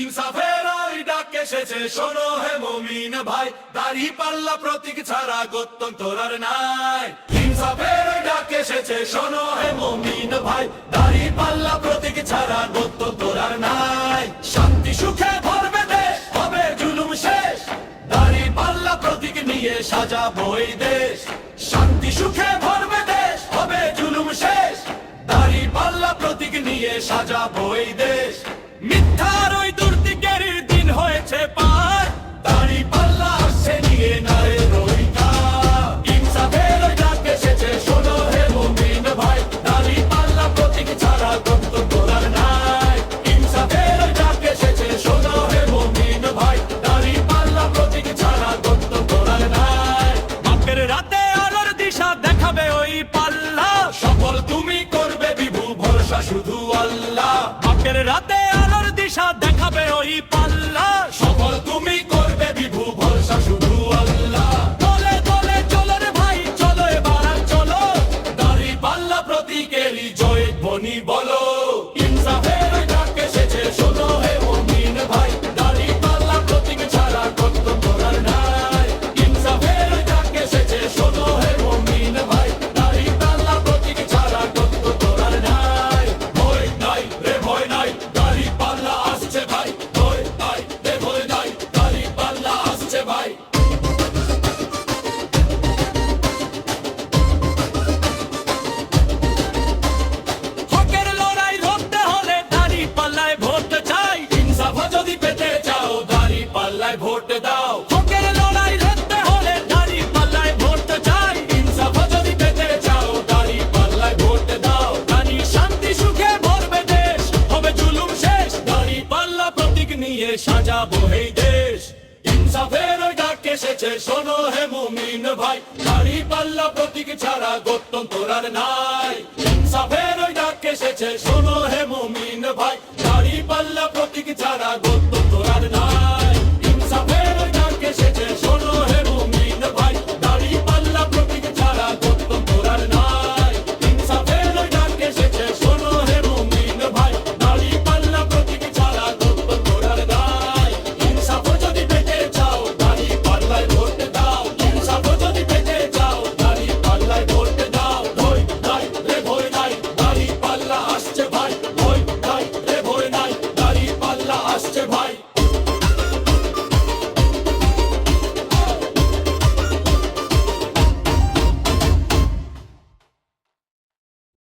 ইনসাফের ওই ডাক এসেছে শোনো হে মুমিন ভাই, দাড়ি পাল্লা প্রতীক ছাড়া গত্যন্তর আর নাই। ইনসাফের ওই ডাক এসেছে শোনো হে মুমিন ভাই, দাড়ি পাল্লা প্রতীক ছাড়া গত্যন্তর আর নাই। শান্তি সুখে ভরবে দেশ, হবে জুলুম শেষ, দাড়ি পাল্লা প্রতীক নিয়ে সাজাবো এই দেশ। শান্তি সুখে ভরবে দেশ, হবে জুলুম শেষ, দাড়ি পাল্লা প্রতীক নিয়ে সাজাবো এই দেশ। মিথ্যার ওই দুর্দিকের দিন হয়েছে পার, দাড়ি পাল্লা আসছে নিয়ে নারে রইকা। ইনসাফের ওই ডাক এসেছে শোনো হে মুমিন ভাই, দাড়ি পাল্লা প্রতীক ছাড়া গত্যন্তর আর নাই। ইনসাফের ওই ডাক এসেছে শোনো হে মুমিন ভাই, দাড়ি পাল্লা প্রতীক ছাড়া গত্যন্তর আর নাই। বাপের রাতে আলোর দিশা দেখাবে ওই পাল্লা, সফল তুমি করবে বিভু ভরসা শুধু আল্লাহ। বাপের রাতে আলোর দিশা দেখাবে ওই পাল্লা, সফল তুমি করবে বিভু ভরসা শুধু আল্লাহ। দলে দলে চলো রে ভাই চলো এবার চলো, দাড়ি পাল্লা প্রতীকেরই জয় ধ্বনি বলো। ইনসাফের ওই ডাক এসেছে শোনো হে মুমিন ভাই, দাড়ি পাল্লা প্রতীক ছাড়া গত্যন্তর আর নাই। ইনসাফের ওই ডাক এসেছে শোনো হে মুমিন ভাই, দাড়ি পাল্লা প্রতীক ছাড়া গত্যন্তর আর নাই। ভয় নাই রে ভয় নাই, দাড়ি পাল্লা আসছে ভাই, ভয় নাই রে ভয় নাই, দাড়ি পাল্লা আসছে ভাই। হকের লড়াই লড়তে হলে দাড়ি পাল্লায় ভোট চাই, ইনসাফ যদি পেতে চাও দাড়ি পাল্লায় ভোট দাও। হকের লড়াই লড়তে হলে দাড়ি পাল্লায় ভোট চাই, ইনসাফ যদি পেতে চাও দাড়ি পাল্লায় ভোট দাও। দাড়ি শান্তি সুখে ভরবে দেশ, হবে জুলুম শেষ, দাড়ি পাল্লা প্রতীক নিয়ে সাজাবো এই দেশ। ইনসাফের ওই ডাক এসেছে শোনো হে মুমিন ভাই, দাড়ি পাল্লা প্রতীক ছাড়া গত্যন্তর আর নাই। ইনসাফের ওই ডাক এসেছে শোনো হে মুমিন ভাই, দাড়ি পাল্লা